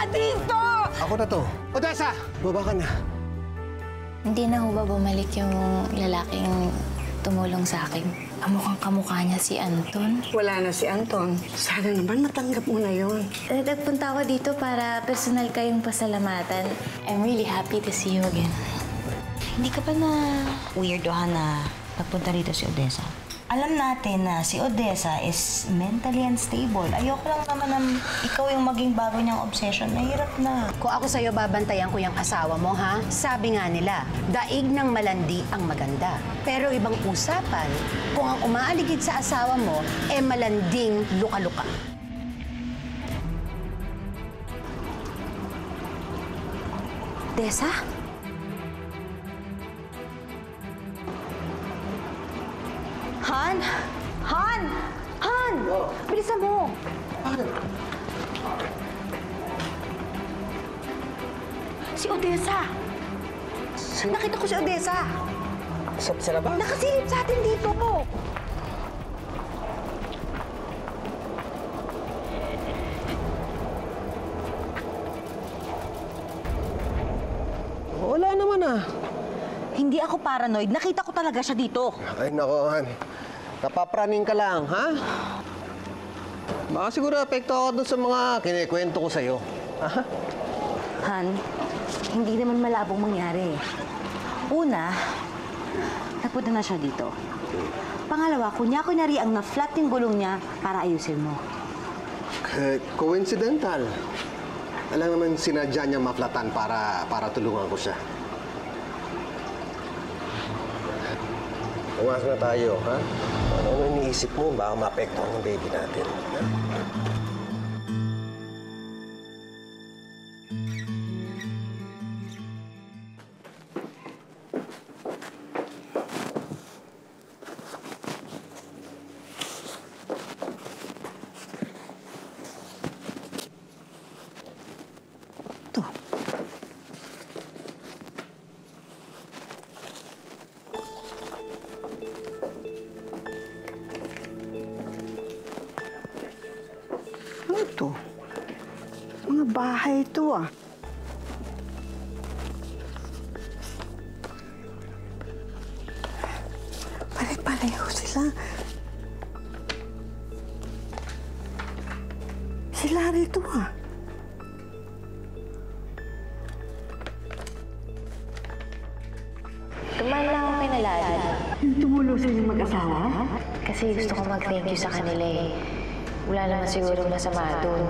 dito! Ako na to. Odessa! Baba ka na. Hindi na ho ba bumalik yung lalaking tumulong sa akin? Mukhang kamukha niya si Anton. Wala na si Anton. Sana naman matanggap mo na yun. Nagpunta ako dito para personal kayong pasalamatan. I'm really happy to see you again. Hindi ka ba na weirdohan na nagpunta rito si Odessa? Alam natin na si Odessa is mentally unstable. Ayoko lang naman na ikaw yung maging bago niyang obsession. Nahirap na. Kung ako sa'yo, babantayan ko yung asawa mo, ha? Sabi nga nila, daig ng malandi ang maganda. Pero ibang usapan, kung ang umaaligid sa asawa mo, malanding luka-luka. Tessa? Han! Han! Han! Bilisan mo! Si Odessa! Nakita ko si Odessa! Sa labas? Nakasilip sa atin dito! Wala naman ah. Hindi ako paranoid. Nakita ko talaga siya dito. Ay, nako, Han. Napapraning ka lang, ha? Baka siguro apekto ako dun sa mga kinikwento ko sa'yo. Ha? Han, hindi naman malabong mangyari. Una, nagpunta na siya dito. Pangalawa, kunya-kunyari ang na-flat yung gulong niya para ayusin mo. Coincidental. Alam naman sinadya niya maflatan para tulungan ko siya. Umas na tayo, ha? Ano iniisip mo? Baka maapektuhan ng baby natin. Ha? Ano to? Mga bahay ito ah. Pare-pareho sila. Sila rito ah. Tumahan lang ako kay Nalala. Yung tumulo sa inyong mag-asawa? Kasi gusto ko mag-thank you sa kanila eh. Wala naman siguro masama doon.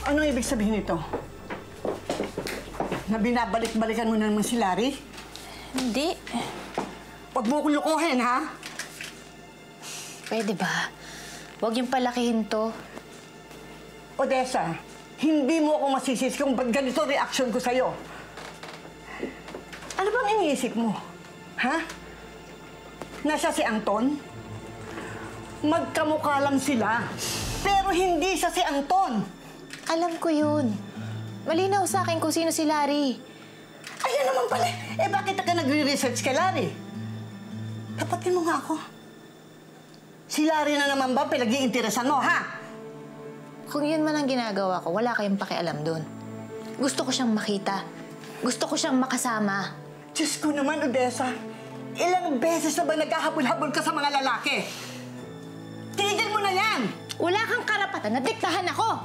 Anong ibig sabihin nito? Na binabalik-balikan mo na naman si Larry? Hindi. Huwag mo akong lukuhin, ha? Pwede ba? Huwag yung palakihin to. Odessa, hindi mo ako masisis kung ba't ganito reaction ko sa'yo. Ano bang iniisip mo? Ha? Nasa si Anton? Magkamukha lang sila. Pero hindi siya si Anton. Alam ko yun. Malinaw sa akin kung sino si Larry. Ayun naman pala. Bakit ka nagre-research kay Larry? Tapatin mo nga ako. Si Larry na naman ba pinag-iinteresan mo, ha? Kung yun man ang ginagawa ko, wala kayong pakialam doon. Gusto ko siyang makita. Gusto ko siyang makasama. Diyos ko naman, Odessa. Ilang beses na ba nagkahabol-habol ka sa mga lalaki? Tigil mo na yan! Wala kang karapatan na diktahan ako!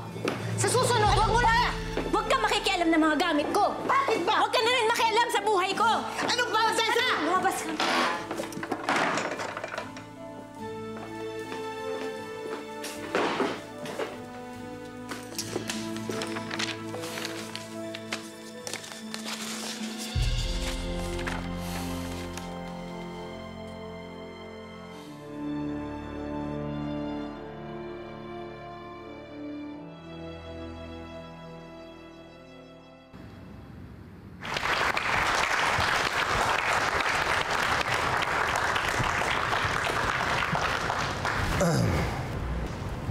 Sa susunod, huwag mo na! Huwag kang makikialam ng mga gamit ko! Bakit ba? Huwag ka na rin makialam sa buhay ko! Anong ba, Odessa? Lumabas ka!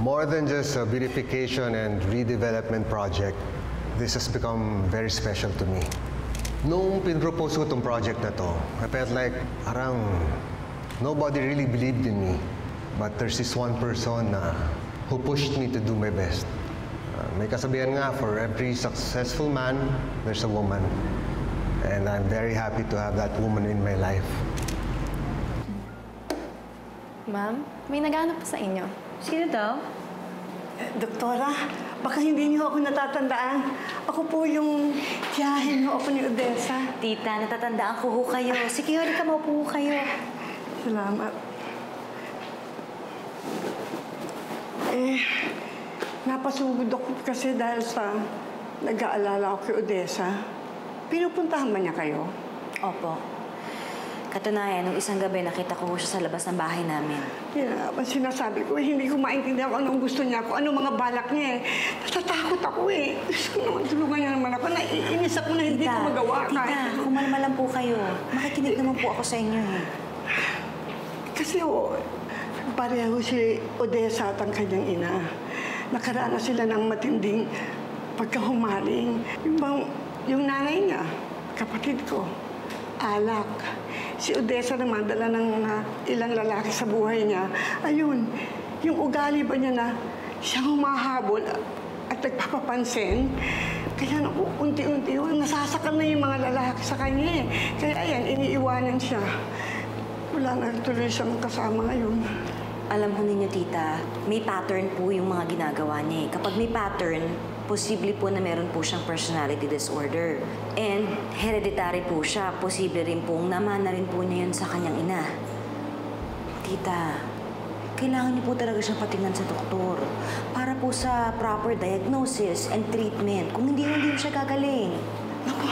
More than just a beautification and redevelopment project, this has become very special to me. Nung pinropose ko itong project na to, I felt like parang nobody really believed in me. But there's this one person who pushed me to do my best. May kasabihan nga, for every successful man, there's a woman. And I'm very happy to have that woman in my life. Ma'am, may naghanap po sa inyo. Sino daw? Doktora, baka hindi niyo ako natatandaan. Ako po yung tiyahin niyo ako ni Odessa. Tita, natatandaan ko ho kayo. Sige, halika, maupo ho kayo. Salamat. Napasugod ako kasi dahil sa nag-aalala ako kay Odessa. Pinupuntahan ba niya kayo? Opo. Katunayan, nung isang gabi, nakita ko siya sa labas ng bahay namin. Yeah, sinasabi ko, hindi ko maintindihan kung anong gusto niya, kung anong mga balak niya. Natatakot ako eh. Gusto ko naman, tulungan niya naman ako. Naiinis ako na hindi ko magawa. Tita, kumalma lang po kayo. Makikinig naman po ako sa inyo eh. Kasi pareho si Odessa at ang kanyang ina. Nakaranas sila ng matinding pagkahumaling. Yung nanay niya, kapatid ko, alak. Si Odessa naman, dala ng ilang lalaki sa buhay niya. Ayun, yung ugali ba niya na siyang humahabol at nagpapapansin. Kaya unti-unti, nasasakal na yung mga lalaki sa kanya eh. Kaya ayan, iniiwanan siya. Wala na tuloy siyang kasama ngayon. Alam ho ninyo, tita, may pattern po yung mga ginagawa niya eh. Kapag may pattern, posible po na meron po siyang personality disorder. And hereditary po siya. Posible rin pong namana rin po niya yun sa kanyang ina. Tita, kailangan niyo po talaga siyang patingnan sa doktor para po sa proper diagnosis and treatment. Kung hindi siya gagaling. Naku,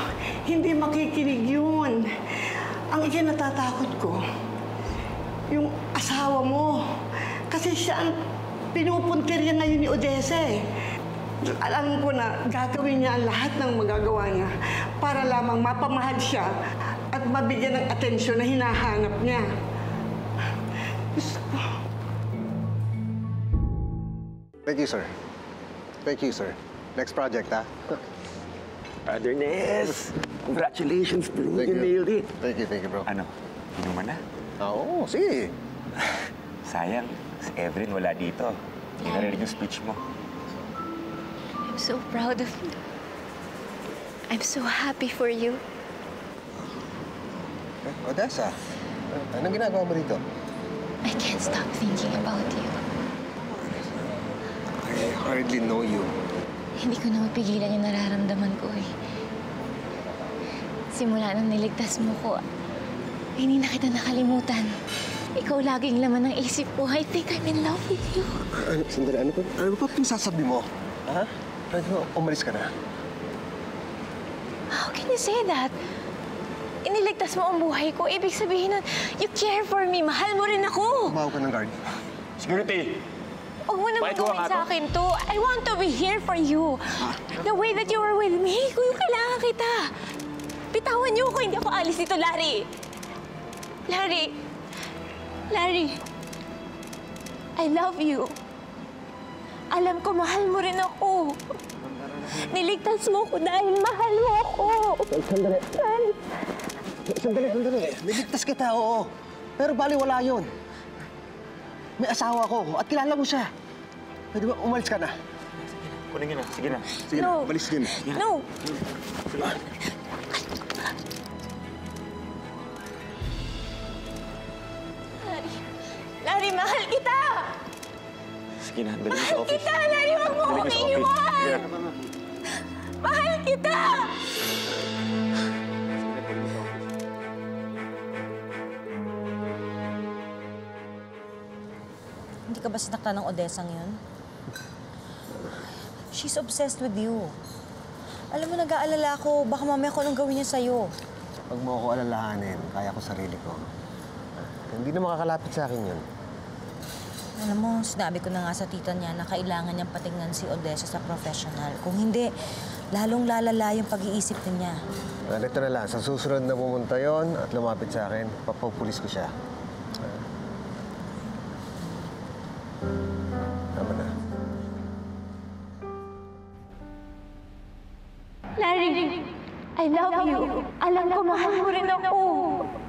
hindi makikinig yun. Ang ikinatatakot ko, yung asawa mo. Kasi siya ang pinupuntirya ngayon ni Odessa eh. Alam ko na gagawin niya ang lahat ng magagawa niya para lamang mapamahal siya at mabigyan ng atensyon na hinahanap niya. Gusto ko. Thank you, sir. Thank you, sir. Next project, ha? Brother Nes, congratulations, bro. Thank You you. nailed it. Thank you, bro. Ano, inuman na? Oo, sige. Sayang, si Evelyn wala dito. Hindi narinig yung speech mo. I'm so proud of you. I'm so happy for you. Odessa, anong ginagawa mo dito? I can't stop thinking about you. I hardly know you. Hindi ko na mapigilan yung nararamdaman ko eh. Simula nang niligtas mo ko, hindi na kita nakalimutan. Ikaw laging laman ng isip ko. I think I'm in love with you. Sandali, ano ba pinagsasabi mo? Ha? Pwede mo, umalis ka na. How can you say that? Iniligtas mo ang buhay ko. Ibig sabihin nun, you care for me. Mahal mo rin ako. Tumawag ka ng guard. Security! Huwag mo naman Bakit ko gawin nga sa to? akin to. I want to be here for you. The way that you were with me, kung kailangan kita. Bitawan niyo ako, hindi ako alis dito, Larry. Larry, I love you. Alam ko, mahal mo rin ako. Niligtas mo ko dahil mahal mo ako. Sandali. Niligtas kita, oo. Pero baliwala yun. May asawa ko at kilala mo siya. Pwede ba umalis ka na? Kunin na, sige na. Sige na, No. umalis din. No. Larry, mahal kita! Sige na, dali mo sa Mahal office. kita, Larry! Huwag mo Dali mo akong sa office. iiwan! Mahal kita! Hindi ka ba sinaktan ng Odessa ngayon? She's obsessed with you. Alam mo, nag-aalala ako. Baka mamaya ko anong gawin niya sa'yo. Pag mo ako alalahanin, kaya ko sarili ko. Hindi na makakalapit sa akin yun. Alam mo, sinabi ko na nga sa tita niya na kailangan niyang patingnan si Odessa sa professional. Kung hindi, lalong lalala yung pag-iisip niya. Ito na lang, sa susunod na pumunta yon at lumapit sa akin, papapulis ko siya. Tama na. Larry, I love you. Alam ko, mahal mo rin ako.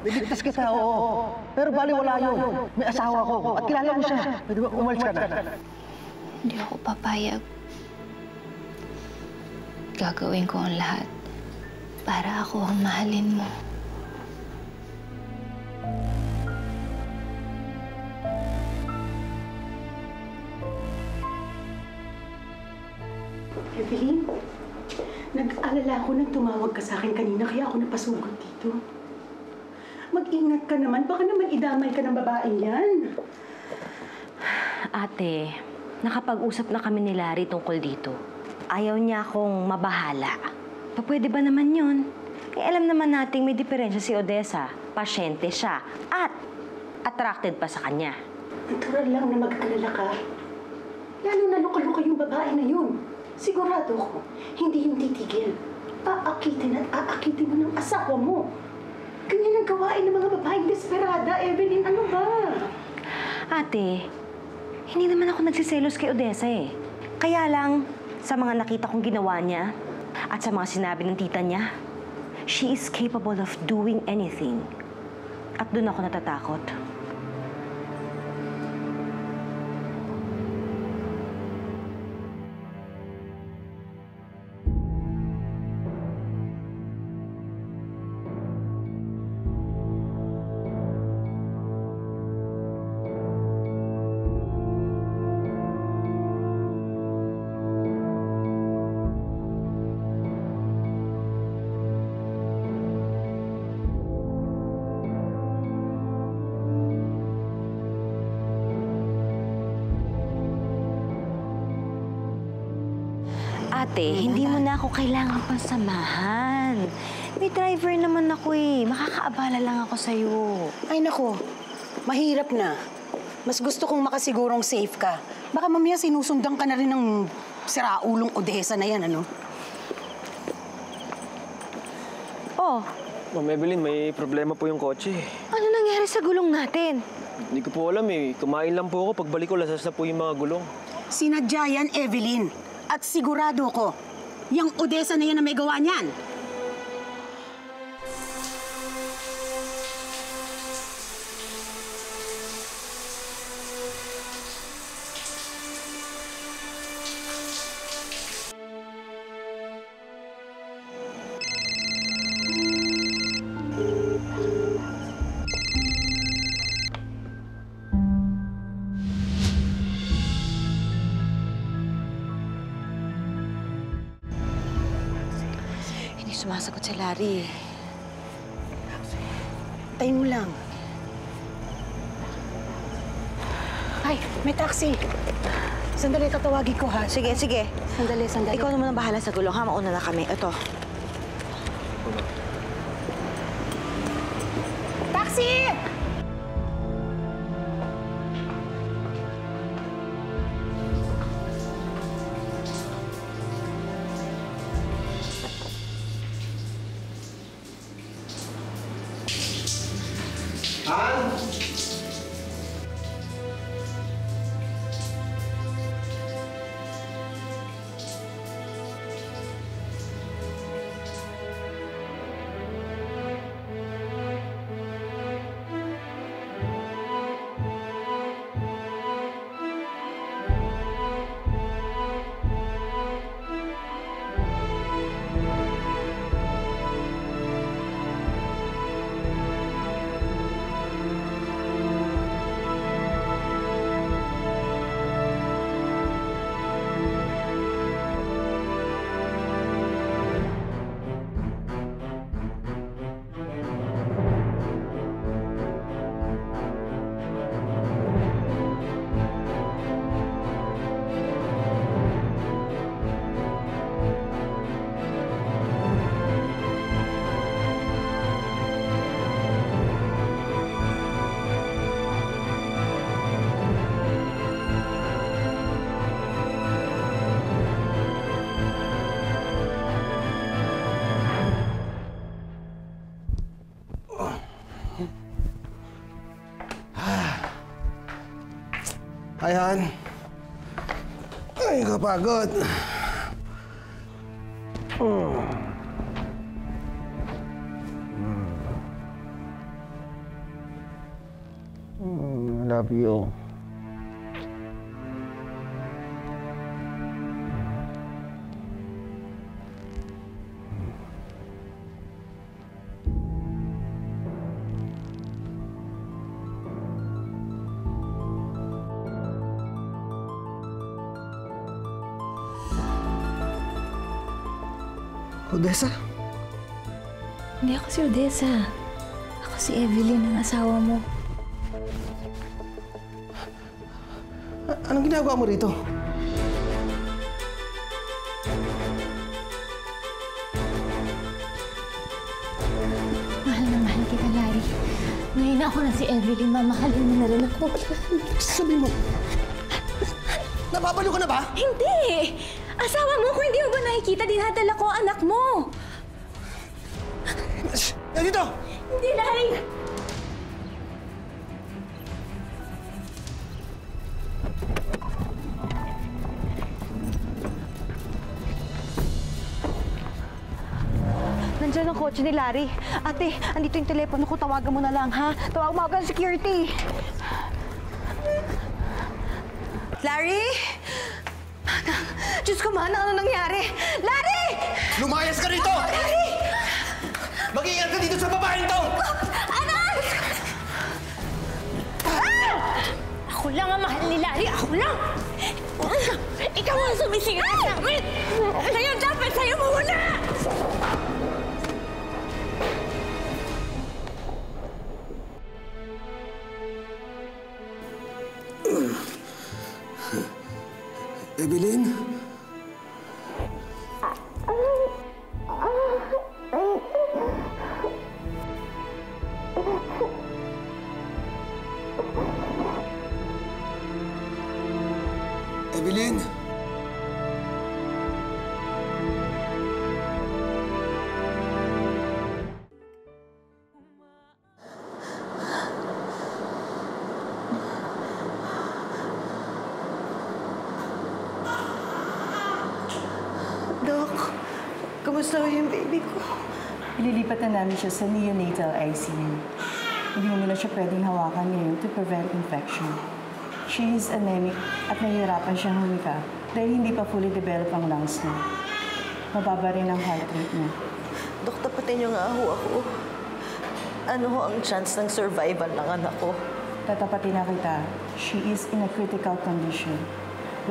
Niligtas kita, oo. Pero baliwala yun. May asawa ko at kilala mo siya. Pwede ba umalis ka na? Hindi ako papayag. Gagawin ko ang lahat para ako ang mahalin mo. Evelyn, nag-alala ako nang tumawag ka sa akin kanina kaya ako napasugod dito. Mag-ingat ka naman, baka naman idamay ka ng babaeng yan. Ate, nakapag-usap na kami ni Larry tungkol dito. Ayaw niya akong mabahala. Pwede ba naman yun? Eh, alam naman nating may diferensya si Odessa. Pasyente siya. At attracted pa sa kanya. Natural lang na mag-alala ka. Lalo na luka-luka yung babae na yun. Sigurado ko, hindi yung titigil. Aakitin at aakitin mo ng asawa mo. Ganyan ang gawain ng mga babaeng desperada, Evelyn. Ano ba? Ate, hindi naman ako nagsiselos kay Odessa eh. Kaya lang, sa mga nakita kong ginawa niya at sa mga sinabi ng tita niya, she is capable of doing anything. At doon ako natatakot. Ate, hindi mo na ako kailangan pang samahan. May driver naman ako eh. Makakaabala lang ako sa'yo. Ay nako, mahirap na. Mas gusto kong makasigurong safe ka. Baka mamaya sinusundan ka na rin ng siraulong Odessa na yan, ano? Oh, Ma'am Evelyn, may problema po yung kotse. ano nangyari sa gulong natin? Hindi ko po alam eh. Kumain lang po ako. Pagbalik ko, lasas na po yung mga gulong. Sinadya yan, Evelyn. At sigurado ko, yung Odessa na yan na may gawa niyan. Sumasagot si Larry. Tayo mo lang. Ay, may taxi. Sandali, tatawagin ko ha. Sige, sige. Sandali, sandali. Ikaw naman ang bahala sa gulong, ha? Mauna na kami. Ito. Taxi! Hi, Han. Ay, kapagod. love you. Odessa? Hindi ako si Odessa. Ako si Evelyn, ang asawa mo. Anong ginagawa mo rito? Mahal na mahal kita, Larry. Ngayon ako na si Evelyn, mamahalin mo na rin ako. Sabi mo, napapalo ka na ba? Hindi! Asawa mo, kung hindi mo ba nakikita, dinadala ko ang anak mo. Dito! Hindi, Larry! Nandiyan ang kotse ni Larry. Ate, andito yung telepono ko. Tawagan mo na lang, ha? Tawagan mo agad ang security. Larry? Diyos ko, mana, ano nangyari? Larry! Lumayas ka rito! Larry! Mag-iingat ka dito sa babaeng to! Anak! Ah! Ako lang ang mahal ni Larry. Ako lang! Ikaw ang sumisira sa amin! Sa'yo dapat sa'yo mawala! Evelyn? Evelyn? Dok, kumusta yung baby ko? Ililipat na namin siya sa neonatal ICU. Hindi mo na siya pwedeng hawakan ngayon to prevent infection. She is anemic at nahihirapan siyang humika dahil hindi pa fully develop ang lungs niya. Mababa rin ang heart rate niya. Dok, tapatin niyo nga ho ako. Ano ho ang chance ng survival ng anak ko? Tatapatin na kita. She is in a critical condition.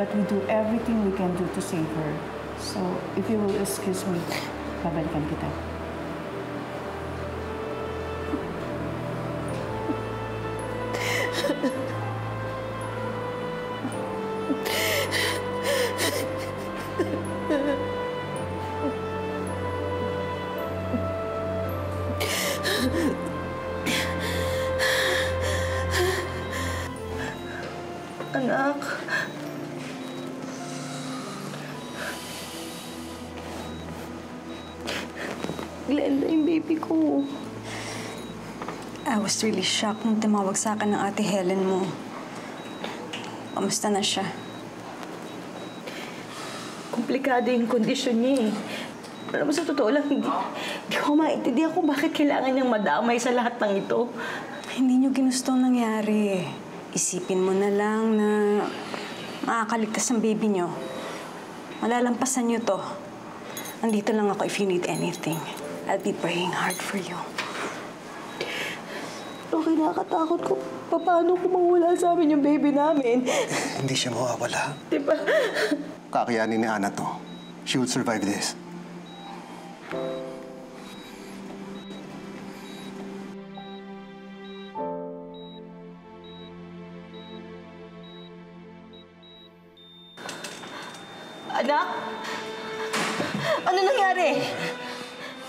But we do everything we can do to save her. So, if you will excuse me, babalikan kita. Anak. Glenda, yung baby ko. I was really shocked nung tumawag sa akin ng ate Helen mo. Kamusta na siya? Komplikado yung kondisyon niya eh. Pero sa totoo lang, hindi ko maintindihan kung bakit kailangan niyang madamay sa lahat ng ito. Hindi niyo ginustong nangyari. Isipin mo na lang na makakaligtas ang baby niyo. Malalampasan niyo to. Nandito lang ako if you need anything. I'll be praying hard for you. Pero kinakatakot ko, paano kung mawala sa amin yung baby namin? Hindi siya mawawala. Diba? Kakayanin ni Ana to. She will survive this. Anak? Ano nangyari?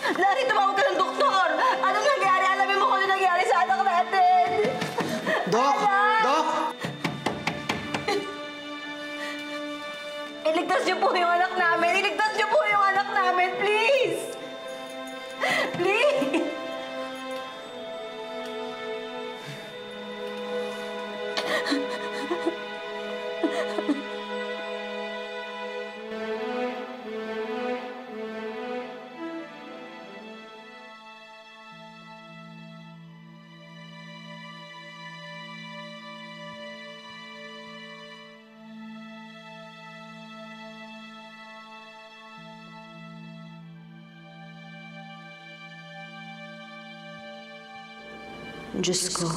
Larry, tumawag ka ng doktor! Ano nangyari? Alamin mo kung ano nangyari sa anak natin! Dok! Dok! Iligtas niyo po yung anak namin! Iligtas niyo po yung anak namin! Please! Please! Diyos ko,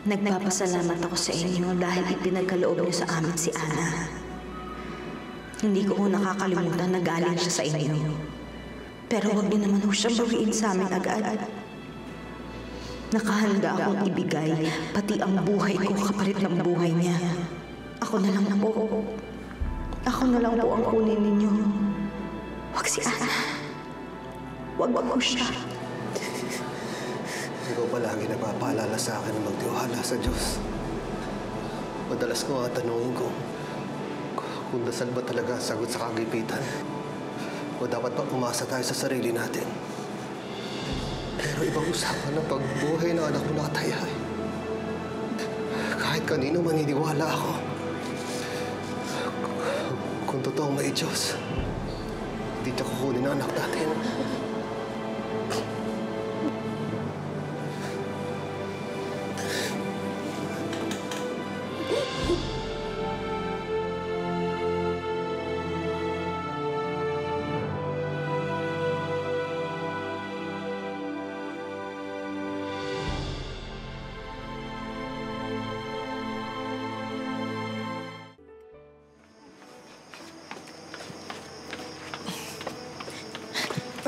nagpapasalamat ako sa inyo dahil ipinagkaloob niyo sa amin si Ana. Hindi ko nakakalimutan na galing siya sa inyo. Pero huwag niyo naman siyang bawiin sa amin agad. Nakahanda akong ibigay pati ang buhay ko kapalit ng buhay niya. Ako na lang po. Ako na lang po ang kunin ninyo. Huwag si Ana. Huwag po siya. Ikaw palagi nagpapaalala sa akin na magtiwala sa Diyos. Madalas ko nga tanungin ko kung dasal ba talaga sagot sa kagipitan o dapat pa umasa tayo sa sarili natin. Pero ibang usapan ng pagbuhay ng anak mo nakataya. Kahit kanino maniniwala ako. Kung totoong may Diyos, hindi niya kukunin ang anak natin.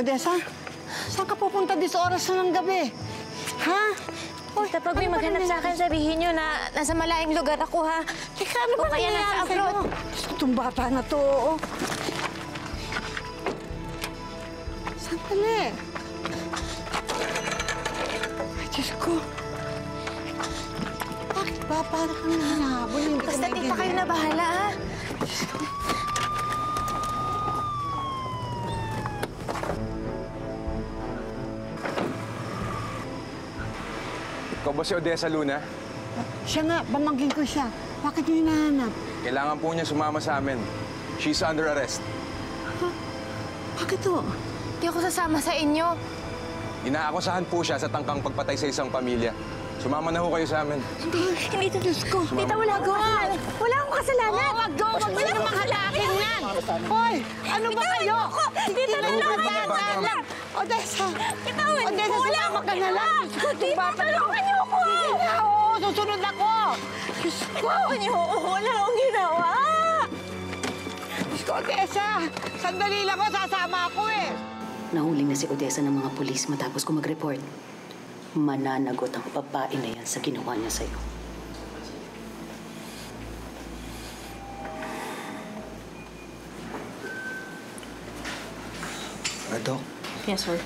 Odessa, saan ka pupunta di sa oras na ng gabi? Ha? Tita, pag may maghanap sa akin, sabihin nyo na nasa malayong lugar ako, ha? Teka, ano ba kaya nasa abroad? Itong bata na to, oo. Sandali. Ay, Diyos ko. Bakit ba? Parang kang hinahabol. Hindi ko Basta, tita, kayo na bahala, ha? Diyos ko. Ikaw ba si Odessa Luna? Siya nga, pamangkin ko siya. Bakit niyo hinahanap? Kailangan po niya sumama sa amin. She's under arrest. Ha? Bakit to? Di ako sasama sa inyo. Inaakusahan po siya sa tangkang pagpatay sa isang pamilya. Sumama na ho kayo sa amin. Hindi ito, Diyos ko. Tita, wala akong kasalanan. Wala akong kasalanan. Wag go! Wag mo namang halakin yan! Hoy! Ano ba kayo? Tita, tulungan niyo. Odessa! Tita, Odessa, sumama ka na lang! Tita, tulungan niyo ako! Sige na, oo! Susunod ako! Diyos ko! Tulungan niyo ako! Wala akong ginawa! Diyos ko, Odessa! Sandali lang ako, sasama ako eh! Nahuli na si Odessa ng mga pulis matapos ko mag-report. Mananagot ang babae na yan sa ginawa niya sa'yo. Dok, Yes, sir.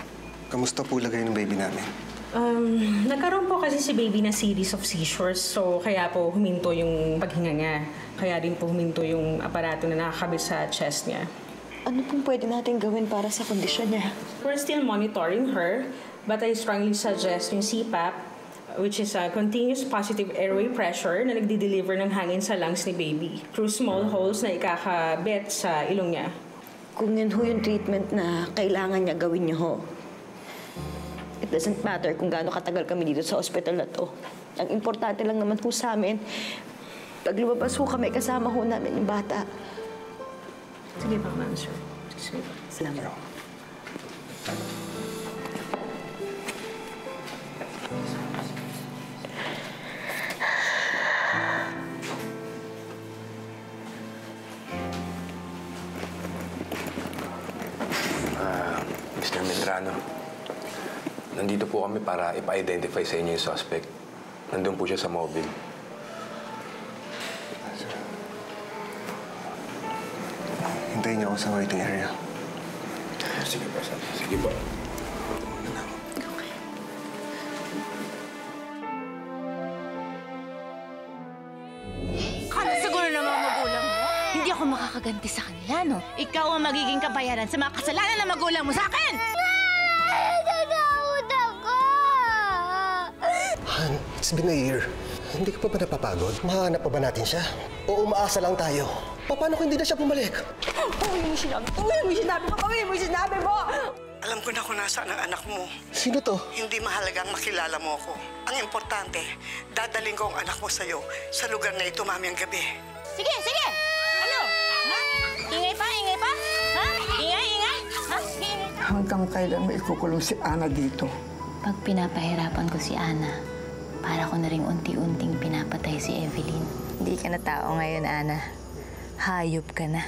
kamusta po lagay ng baby namin? Nagkaroon po kasi si baby na series of seizures, so kaya po huminto yung paghinga niya. Kaya din po huminto yung aparato na nakakabit sa chest niya. Ano pong pwede natin gawin para sa kondisyon niya? We're still monitoring her, but I strongly suggest yung CPAP, which is a continuous positive airway pressure na nagdi-deliver ng hangin sa lungs ni baby through small holes na ikakabit sa ilong niya. Kung yun ho yung treatment na kailangan niya gawin niyo ho, it doesn't matter kung gaano katagal kami dito sa hospital na to. Ang importante lang naman ho sa amin, pag lumabas ho kami, kasama ho namin yung bata. Sige pa, ma'am, sir. Sige. Salamat. Mr. Medrano, nandito po kami para ipa-identify sa inyo yung suspect. Nandun po siya sa mobile. Hintayin niyo ako sa waiting area. Sige po, sir. Sige po. Kala siguro ng mga magulang mo, hindi ako makakaganti sa kanila, no? Ikaw ang magiging kabayaran sa mga kasalanan ng magulang mo sa akin! Natatakot ako! Han, it's been a year. Hindi ka pa ba napapagod? Mahanap pa ba natin siya? O umaasa lang tayo? Paano kung hindi na siya bumalik? Pawin mo yung sinabi! Pawin mo yung sinabi mo! Pawin mo yung sinabi mo! Alam ko na kung nasaan ang anak mo. Sino to? Hindi mahalagang makilala mo ako. Ang importante, dadaling ko ang anak mo sa'yo sa lugar na ito mamayang gabi. Sige, sige! Ano? Ha? Ingay pa, ingay pa? Ha? Ingay, ingay? Ha? Ingay. Hanggang kailan mo ikukulong si Ana dito? Pag pinapahirapan ko si Ana, para ko na rin unti-unting pinapatay si Evelyn. Hindi ka na tao ngayon, Ana. Hayop ka na.